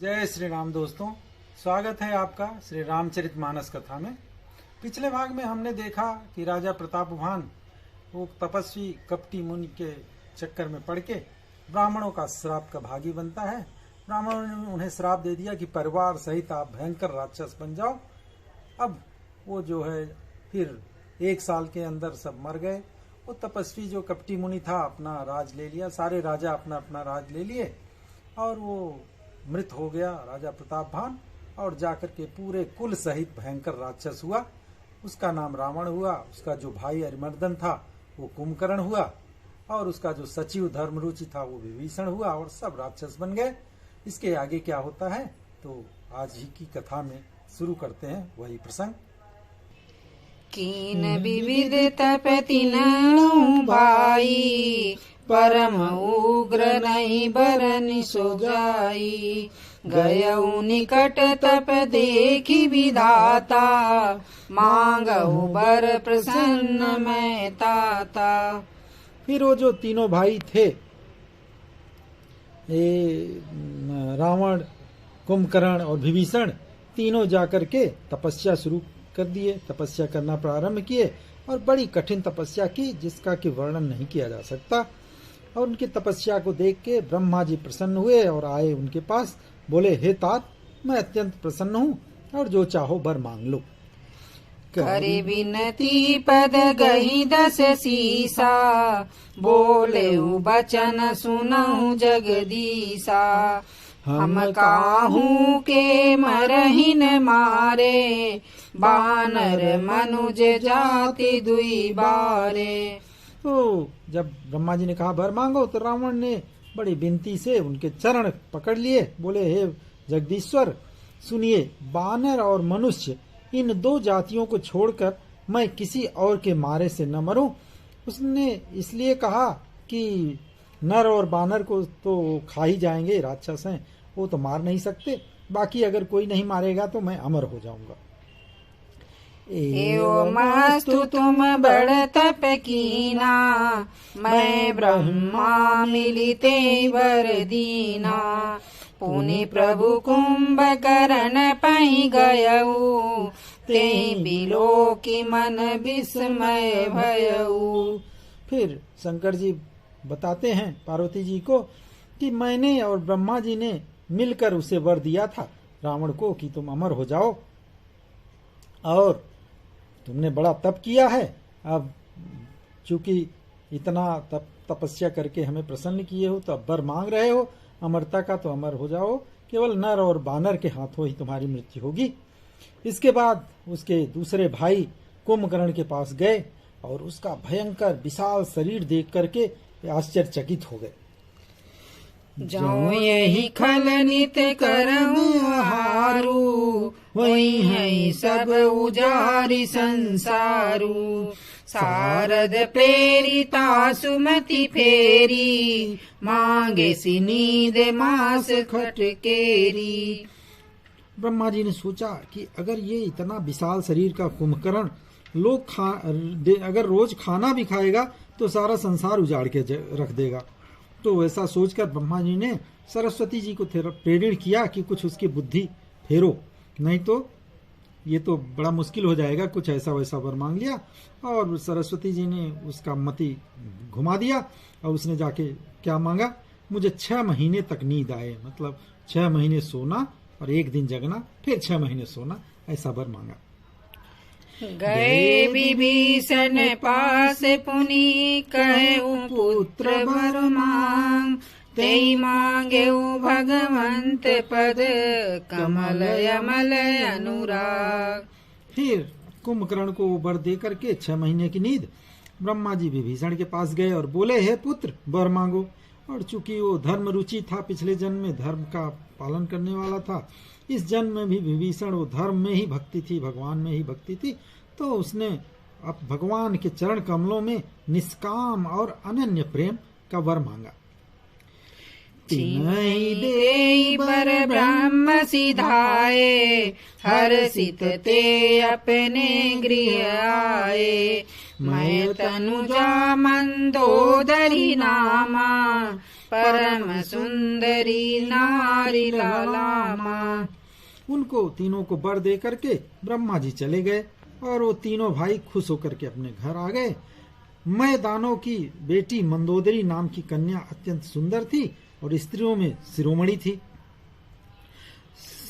जय श्री राम दोस्तों, स्वागत है आपका श्री रामचरितमानस कथा में। पिछले भाग में हमने देखा कि राजा प्रतापवान वो तपस्वी कपटी मुनि के चक्कर में पड़ के ब्राह्मणों का श्राप का भागी बनता है। ब्राह्मणों ने उन्हें श्राप दे दिया कि परिवार सहित आप भयंकर राक्षस बन जाओ। अब वो जो है फिर 1 साल के अंदर सब मर गए। वो तपस्वी जो कपटी मुनि था अपना राज ले लिया, सारे राजा अपना अपना राज ले लिए और वो मृत हो गया राजा प्रतापवान। और जाकर के पूरे कुल सहित भयंकर राक्षस हुआ। उसका नाम रावण हुआ। उसका जो भाई अरिमर्दन था वो कुंभकर्ण हुआ और उसका जो सचिव धर्मरुचि था वो विभीषण हुआ और सब राक्षस बन गए। इसके आगे क्या होता है तो आज ही की कथा में शुरू करते हैं वही प्रसंग। कीन विविध तपति ननु भाई, परम उग्र नहीं बरनि सो जाई। गयऊ निकट तप देखी विधाता, मांगऊ बर प्रसन्न मैं ताता। फिर वो जो तीनों भाई थे, रावण, कुंभकर्ण और विभीषण, तीनों जाकर के तपस्या शुरू कर दिए, तपस्या करना प्रारंभ किए और बड़ी कठिन तपस्या की जिसका कि वर्णन नहीं किया जा सकता। और उनकी तपस्या को देख के ब्रह्मा जी प्रसन्न हुए और आए उनके पास। बोले, हे तात, मैं अत्यंत प्रसन्न हूँ और जो चाहो वर मांग लो। करे विनती पद गही 10 सीसा, बोले बचन सुनहु जगदीसा। हम काहू के मरहिन मारे, बानर मनुज जाति दुई बारे। तो जब ब्रह्मा जी ने कहा वर मांगो तो रावण ने बड़ी विनती से उनके चरण पकड़ लिए। बोले, हे जगदीश्वर सुनिए, बानर और मनुष्य इन 2 जातियों को छोड़कर मैं किसी और के मारे से न मरूं। उसने इसलिए कहा कि नर और बानर को तो खा ही जाएंगे, राक्षस हैं, वो तो मार नहीं सकते। बाकी अगर कोई नहीं मारेगा तो मैं अमर हो जाऊंगा। एवमस्तु तुम बड़ तप कीना, मैं ब्रह्मा मिलिते वर दीना। पुनि प्रभु कुंभकर्ण पहि गयऊ, ते बिलो की मन विस्मय भयऊ। फिर शंकर जी बताते हैं पार्वती जी को कि मैंने और ब्रह्मा जी ने मिलकर उसे वर दिया था रावण को कि तुम अमर हो जाओ और तुमने बड़ा तप किया है। अब चूंकि इतना तपस्या करके हमें प्रसन्न किए हो तो अब वर मांग रहे हो अमरता का, तो अमर हो जाओ। केवल नर और बानर के हाथों ही तुम्हारी मृत्यु होगी। इसके बाद उसके दूसरे भाई कुंभकर्ण के पास गए और उसका भयंकर विशाल शरीर देख करके आश्चर्यचकित हो गए। जाऊं यही खल नित करऊं हारू, वही है सब उजारी संसारू। सारद प्रेरिता सुमति फेरी, मांगे सी नींद मास खटकेरी। ब्रह्मा जी ने सोचा कि अगर ये इतना विशाल शरीर का कुंभकर्ण अगर रोज खाना भी खाएगा तो सारा संसार उजाड़ के रख देगा। तो ऐसा सोचकर ब्रह्मा जी ने सरस्वती जी को प्रेरित किया कि कुछ उसकी बुद्धि फेरो, नहीं तो ये तो बड़ा मुश्किल हो जाएगा। कुछ ऐसा वैसा वर मांग लिया और सरस्वती जी ने उसका मति घुमा दिया और उसने जाके क्या मांगा, मुझे 6 महीने तक नींद आए, मतलब 6 महीने सोना और 1 दिन जगना, फिर 6 महीने सोना, ऐसा वर मांगा। गए विभीषण पास पुनि, कहे पुत्र वर मांग। तेई मांगे भगवंत पद, कमल अमल अनुराग। फिर कुंभकर्ण को वर दे करके 6 महीने की नींद। ब्रह्मा जी विभीषण के पास गए और बोले, हे पुत्र वर मांगो। और चूंकि वो धर्म रुचि था, पिछले जन्म में धर्म का पालन करने वाला था, इस जन्म में भी विभीषण वो धर्म में ही भक्ति थी, भगवान में ही भक्ति थी। तो उसने अब भगवान के चरण कमलों में निष्काम और अनन्य प्रेम का वर मांगा। तिन्हि देई बर ब्रह्म सिधाए, हर्षित ते अपने गृह आए। मैं तनुजा मंदोदरी नामा, परम सुंदरी नारी लालामा। उनको तीनों को वर दे करके ब्रह्मा जी चले गए और वो तीनों भाई खुश होकर के अपने घर आ गए। मैं दानव की बेटी मंदोदरी नाम की कन्या अत्यंत सुंदर थी और स्त्रियों में शिरोमणि थी।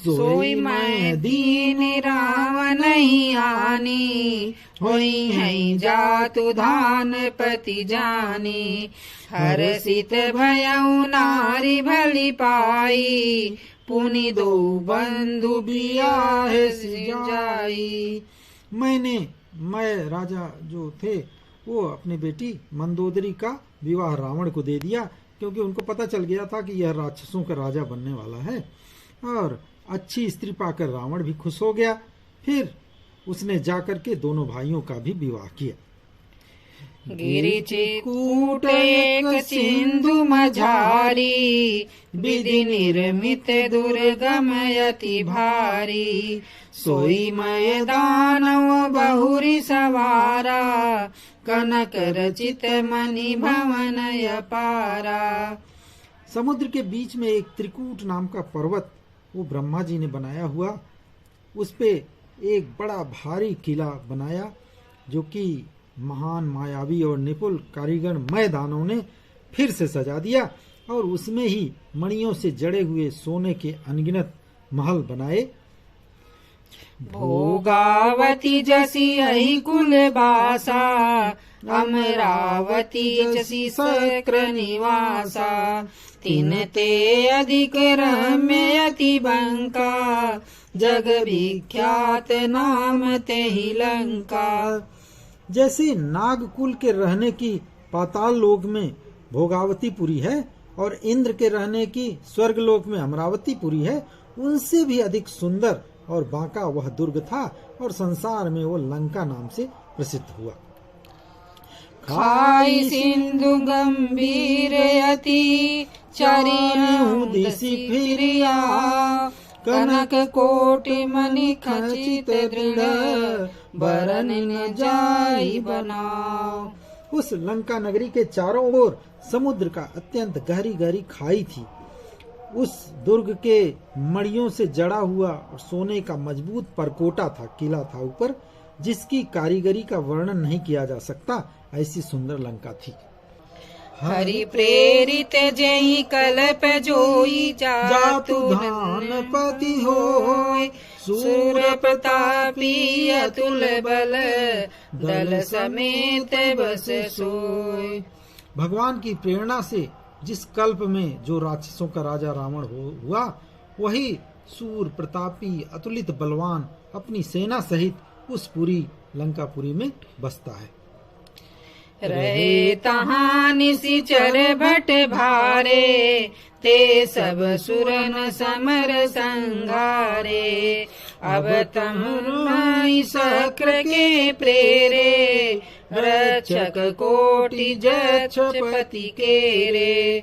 सोई मैं दीन रावण ही आनी, होई है जातु धान पति जानी। हर्षित भयउ नारी भली पाई, पुनि दो बंधु बियाह जाई। मैं राजा जो थे वो अपनी बेटी मंदोदरी का विवाह रावण को दे दिया, क्योंकि उनको पता चल गया था कि यह राक्षसों का राजा बनने वाला है। और अच्छी स्त्री पाकर रावण भी खुश हो गया। फिर उसने जाकर के दोनों भाइयों का भी विवाह किया। गिरि चित्रकूट एक सिंधु मझारी, विधि निर्मित दुर्गम अति भारी। सोई मय दानव बहुरी सवारा, कनक रचित मणि भवन अपारा। समुद्र के बीच में एक त्रिकूट नाम का पर्वत वो ब्रह्मा जी ने बनाया हुआ, उस पे एक बड़ा भारी किला बनाया, जो कि महान मायावी और निपुण कारीगर मय दानव ने फिर से सजा दिया और उसमें ही मणियों से जड़े हुए सोने के अनगिनत महल बनाए। भोगावती जसी अहि कुल बासा, अमरावती जसी सक्र निवासा। तिन ते अधिक रम्य अति बंका, जग विख्यात नाम ते ही लंका। जैसे नागकुल के रहने की पाताल लोक में भोगावतीपुरी है और इंद्र के रहने की स्वर्गलोक में अमरावतीपुरी है, उनसे भी अधिक सुंदर और बांका वह दुर्ग था और संसार में वो लंका नाम से प्रसिद्ध हुआ। खाई सिंधु गंभीर अति, चरियु दिशि फिरिया। कनक कोटि मणि खचित दृढ़, बरन न जाई बनाओ। उस लंका नगरी के चारों ओर समुद्र का अत्यंत गहरी गहरी खाई थी। उस दुर्ग के मणियों से जड़ा हुआ और सोने का मजबूत परकोटा था, किला था ऊपर, जिसकी कारीगरी का वर्णन नहीं किया जा सकता, ऐसी सुंदर लंका थी। हरि प्रेरित जय कल्प जोई, जातु धानपति होय। सूर प्रतापी अतुल बल, दल समेत बस सोय। भगवान की प्रेरणा से जिस कल्प में जो राक्षसों का राजा रावण हुआ, वही सूर प्रतापी अतुलित बलवान अपनी सेना सहित उस पूरी लंकापुरी में बसता है। रहे तहाँ निशिचर भट भारे, ते सब सुरन समर संघारे। अब तम सक्र के प्रेरे, रक्षक कोटि जक्षपति केरे।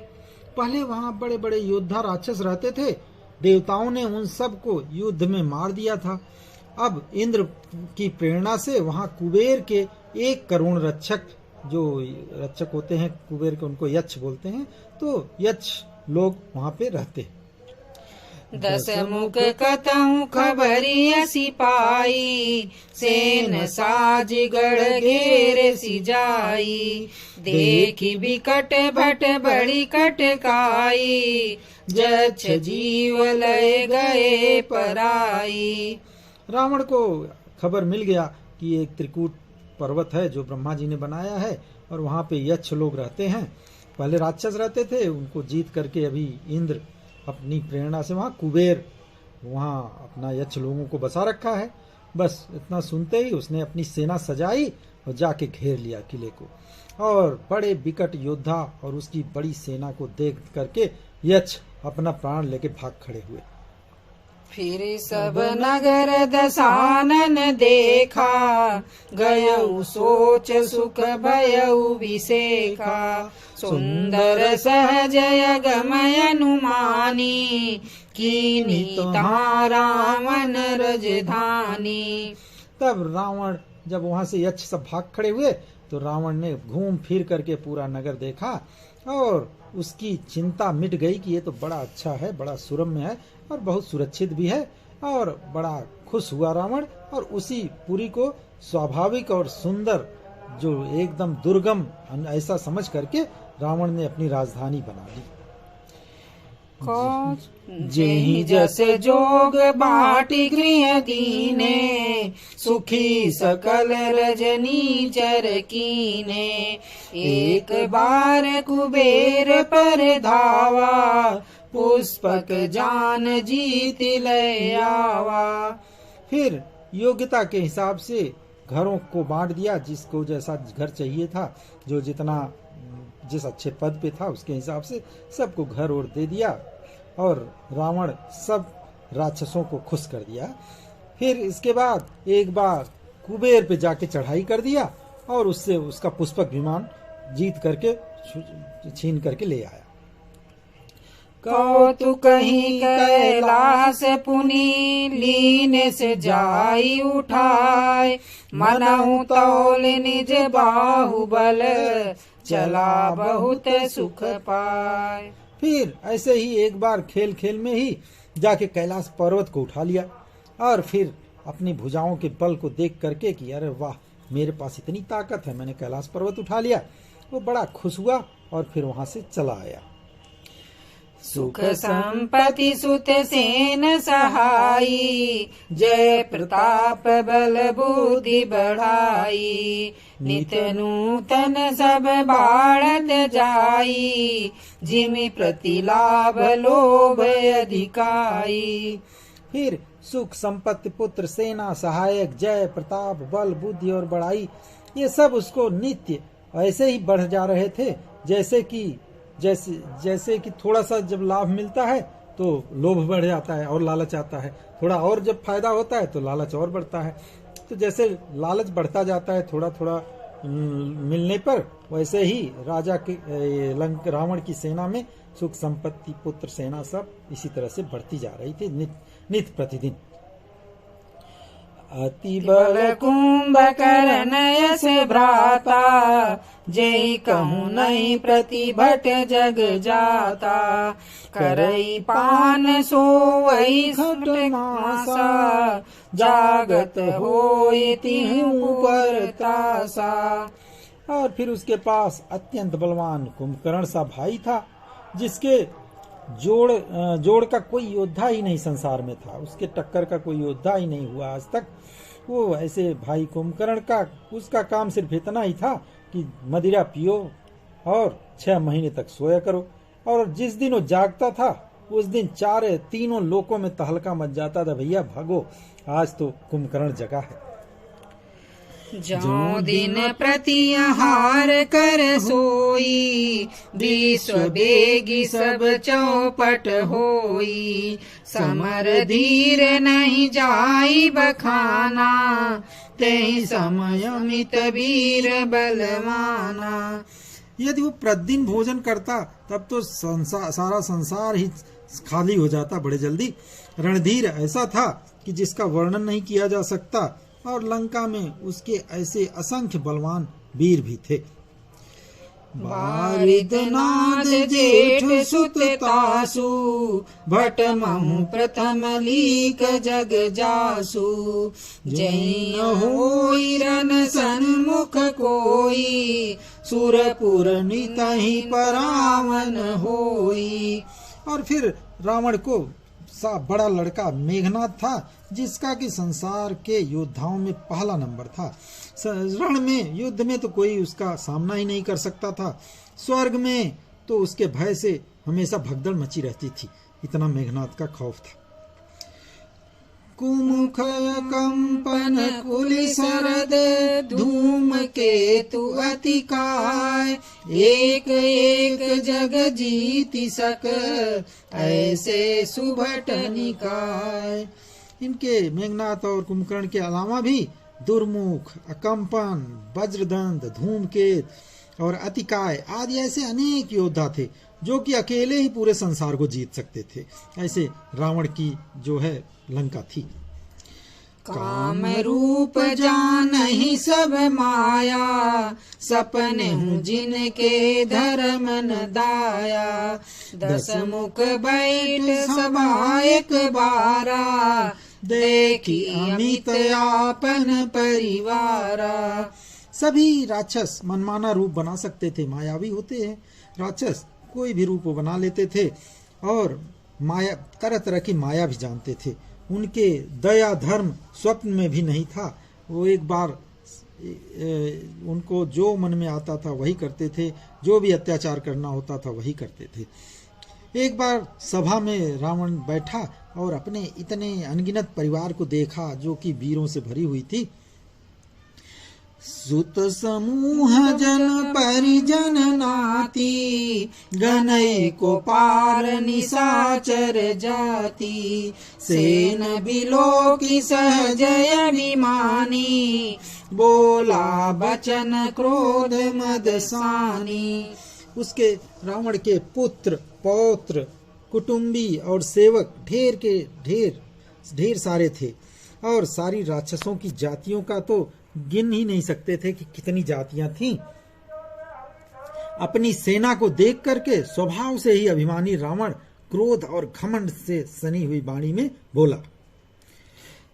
पहले वहाँ बड़े बड़े योद्धा राक्षस रहते थे, देवताओं ने उन सब को युद्ध में मार दिया था। अब इंद्र की प्रेरणा से वहाँ कुबेर के 1 करोड़ रक्षक, जो रक्षक होते हैं कुबेर के, उनको यक्ष बोलते हैं, तो यक्ष लोग वहाँ पे रहते हैं। 10 मुख कतहु खबरिया सिपाही, सेन साज गढ़ घेर सिजाई। देखी बिकट भट बड़ी कटकाई, जक्ष जीव लय गए पराई। रावण को खबर मिल गया कि एक त्रिकूट पर्वत है जो ब्रह्मा जी ने बनाया है और वहाँ पे यक्ष लोग रहते हैं। पहले राक्षस रहते थे, उनको जीत करके अभी इंद्र अपनी प्रेरणा से वहाँ कुबेर वहाँ अपना यक्ष लोगों को बसा रखा है। बस इतना सुनते ही उसने अपनी सेना सजाई और जाके घेर लिया किले को, और बड़े विकट योद्धा और उसकी बड़ी सेना को देख करके यक्ष अपना प्राण लेके भाग खड़े हुए। फिर सब नगर दसानन देखा, गयउ सोच सुख भयउ विसेखा। सुंदर सहज गमय अनुमानी, कीनी तहाँ रावण रजधानी। तब रावण जब वहां से यक्ष सब भाग खड़े हुए तो रावण ने घूम फिर करके पूरा नगर देखा और उसकी चिंता मिट गई कि ये तो बड़ा अच्छा है, बड़ा सुरम्य है और बहुत सुरक्षित भी है, और बड़ा खुश हुआ रावण। और उसी पुरी को स्वाभाविक और सुंदर, जो एकदम दुर्गम ऐसा समझ करके रावण ने अपनी राजधानी बना ली। जेहि जस जोग बाटी गृह दीने, सुखी सकल रजनी चर कीने। एक बार कुबेर पर धावा, पुष्पक जान जीत ले आवा। फिर योग्यता के हिसाब से घरों को बांट दिया, जिसको जैसा घर चाहिए था, जो जिस अच्छे पद पे था उसके हिसाब से सबको घर और दे दिया, और रावण सब राक्षसों को खुश कर दिया। फिर इसके बाद एक बार कुबेर पे जाके चढ़ाई कर दिया और उससे उसका पुष्पक विमान जीत करके छीन करके ले आया। कौतुक कहीं कैलाश पुनि, लीन से जाई उठाए। मनहु तौल निज बाहुबल, चला बहुत सुख पाए। फिर ऐसे ही एक बार खेल खेल में ही जाके कैलाश पर्वत को उठा लिया, और फिर अपनी भुजाओं के बल को देख करके कि अरे वाह, मेरे पास इतनी ताकत है, मैंने कैलाश पर्वत उठा लिया। वो बड़ा खुश हुआ और फिर वहां से चला आया। सुख संपत्ति सुत सेन सहाई, जय प्रताप बल बुद्धि बढ़ाई। नित नूतन सब बाढ़त जाई, जिमि प्रति लाभ लोभ अधिकाई। फिर सुख संपत्ति पुत्र सेना सहायक जय प्रताप बल बुद्धि और बढ़ाई, ये सब उसको नित्य ऐसे ही बढ़ जा रहे थे, जैसे कि थोड़ा सा जब लाभ मिलता है तो लोभ बढ़ जाता है और लालच आता है, थोड़ा और जब फायदा होता है तो लालच और बढ़ता है। तो जैसे लालच बढ़ता जाता है थोड़ा थोड़ा मिलने पर, वैसे ही राजा के रावण की सेना में सुख संपत्ति पुत्र सेना सब इसी तरह से बढ़ती जा रही थी नित्य प्रतिदिन। अति बल कुंभकर्ण यश भ्राता, जय कहूँ नहीं प्रतिभट जग जाता। करई पान सोई खट मासा, जागत होई तिहु पर त्रासा। और फिर उसके पास अत्यंत बलवान कुंभकर्ण सा भाई था, जिसके जोड़ का कोई योद्धा ही नहीं संसार में था, उसके टक्कर का कोई योद्धा ही नहीं हुआ आज तक। वो ऐसे भाई कुंभकर्ण का उसका काम सिर्फ इतना ही था कि मदिरा पियो और 6 महीने तक सोया करो, और जिस दिन वो जागता था उस दिन तीनों लोकों में तहलका मच जाता था, भैया भागो, आज तो कुंभकर्ण जगा है। जो दिन प्रति आहार कर सोई, विश्व बेगी सब चौपट होई। समर धीर नहीं जाई बखाना, तेहि समय अमित वीर बलवाना। यदि वो प्रतिदिन भोजन करता तब तो सारा संसार ही खाली हो जाता बड़े जल्दी। रणधीर ऐसा था कि जिसका वर्णन नहीं किया जा सकता, और लंका में उसके ऐसे असंख्य बलवान वीर भी थे। बारिदनाद जेठ सुत तासु, भट महु प्रथम लीक जग जासु। जय न होई रन सन्मुख कोई, सुरपुर नितहि परावन होई। और फिर रावण को बड़ा लड़का मेघनाथ था, जिसका कि संसार के योद्धाओं में पहला नंबर था। रण में युद्ध में तो कोई उसका सामना ही नहीं कर सकता था, स्वर्ग में तो उसके भय से हमेशा भगदड़ मची रहती थी, इतना मेघनाथ का खौफ था। कुमुख कंपन कुलि शरद, धूम केतु अति काय। एक एक जग जीति सक, ऐसे सुभट निकाय। इनके मेघनाथ और कुंभकर्ण के अलावा भी दुर्मुख, अकंपन, वज्रदंत, धूमकेत और अतिकाय आदि ऐसे अनेक योद्धा थे, जो कि अकेले ही पूरे संसार को जीत सकते थे। ऐसे रावण की जो है लंका थी। काम रूप जानहि सब माया, सपने हूँ जिनके धर्म न दाया। दस मुख बैठ सभा एक बारा, देखी अमित आपन परिवारा। सभी राक्षस मनमाना रूप बना सकते थे, मायावी होते हैं राक्षस, कोई भी रूप वो बना लेते थे और माया तरह तरह की माया भी जानते थे। उनके दया धर्म स्वप्न में भी नहीं था। वो एक बार उनको जो मन में आता था वही करते थे, जो भी अत्याचार करना होता था वही करते थे। एक बार सभा में रावण बैठा और अपने इतने अनगिनत परिवार को देखा जो कि वीरों से भरी हुई थी। सुत समूह जन परिजन नाती, गनई को पार निशाचर जाति। सेन बिलो की सहज अभिमानी, बोला बचन क्रोध मदसानी। उसके रावण के पुत्र पौत्र कुटुंबी और सेवक ढेर सारे थे और सारी राक्षसों की जातियों का तो गिन ही नहीं सकते थे कि कितनी जातियां थीं। अपनी सेना को देख करके स्वभाव से ही अभिमानी रावण क्रोध और घमंड से सनी हुई वाणी में बोला,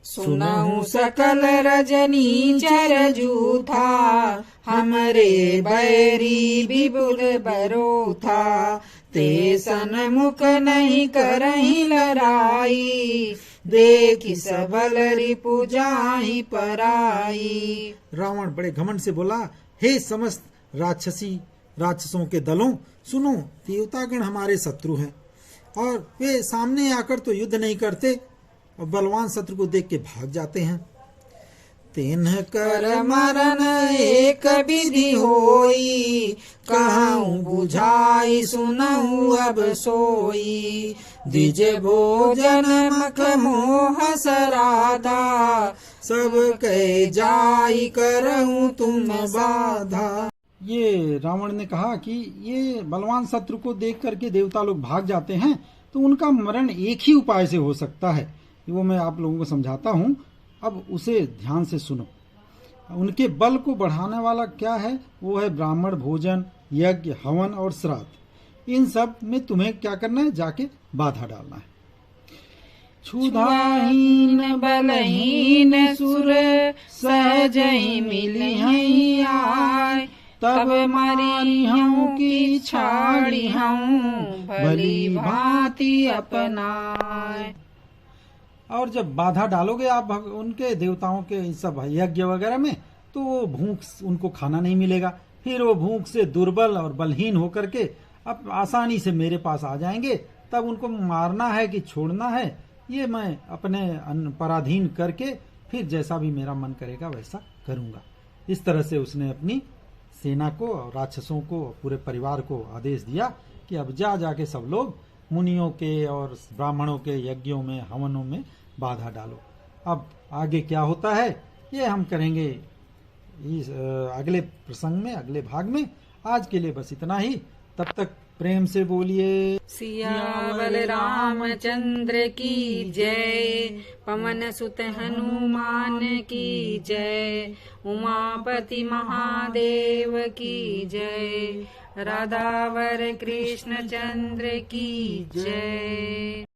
सुनहु सकल रजनी चर जूथा, हमरे बैरी विपुल बरोथा। ते सन्मुख नहीं करही लड़ाई, देखी सबल रिपु जाहि पराई। रावण बड़े घमंड से बोला, हे समस्त राक्षसों के दलों, सुनो, देवतागण हमारे शत्रु हैं और वे सामने आकर तो युद्ध नहीं करते और बलवान शत्रु को देख के भाग जाते हैं। तिन्ह कर मरण एक विधि होई, कहूँ बुझाई सुनहु अब सोई। द्विज भोजन मख मोह सराधा, सब कह जाई करहूँ तुम बाधा। ये रावण ने कहा कि ये बलवान शत्रु को देख करके देवता लोग भाग जाते हैं, तो उनका मरण एक ही उपाय से हो सकता है। वो मैं आप लोगों को समझाता हूँ, अब उसे ध्यान से सुनो। उनके बल को बढ़ाने वाला क्या है? वो है ब्राह्मण भोजन, यज्ञ, हवन और श्राद्ध। इन सब में तुम्हें क्या करना है? जाके बाधा डालना है। क्षुधाहीन बलहीन सुर, सहज ही मिलहि आय। तब मरी हूँ की छाड़ी हूँ, भली भांति अपनाय। और जब बाधा डालोगे आप उनके देवताओं के सब यज्ञ वगैरह में, तो वो भूख, उनको खाना नहीं मिलेगा। फिर वो भूख से दुर्बल और बलहीन होकर के अब आसानी से मेरे पास आ जाएंगे। तब उनको मारना है कि छोड़ना है, ये मैं अपने पराधीन करके फिर जैसा भी मेरा मन करेगा वैसा करूंगा। इस तरह से उसने अपनी सेना को और राक्षसों को, पूरे परिवार को आदेश दिया कि अब जाके सब लोग मुनियों के और ब्राह्मणों के यज्ञों में, हवनों में बाधा डालो। अब आगे क्या होता है ये हम करेंगे इस अगले प्रसंग में, अगले भाग में। आज के लिए बस इतना ही। तब तक प्रेम से बोलिए सियावर रामचंद्र की जय, पवन सुत हनुमान की जय, उमापति महादेव की जय, राधावर कृष्ण चंद्र की जय।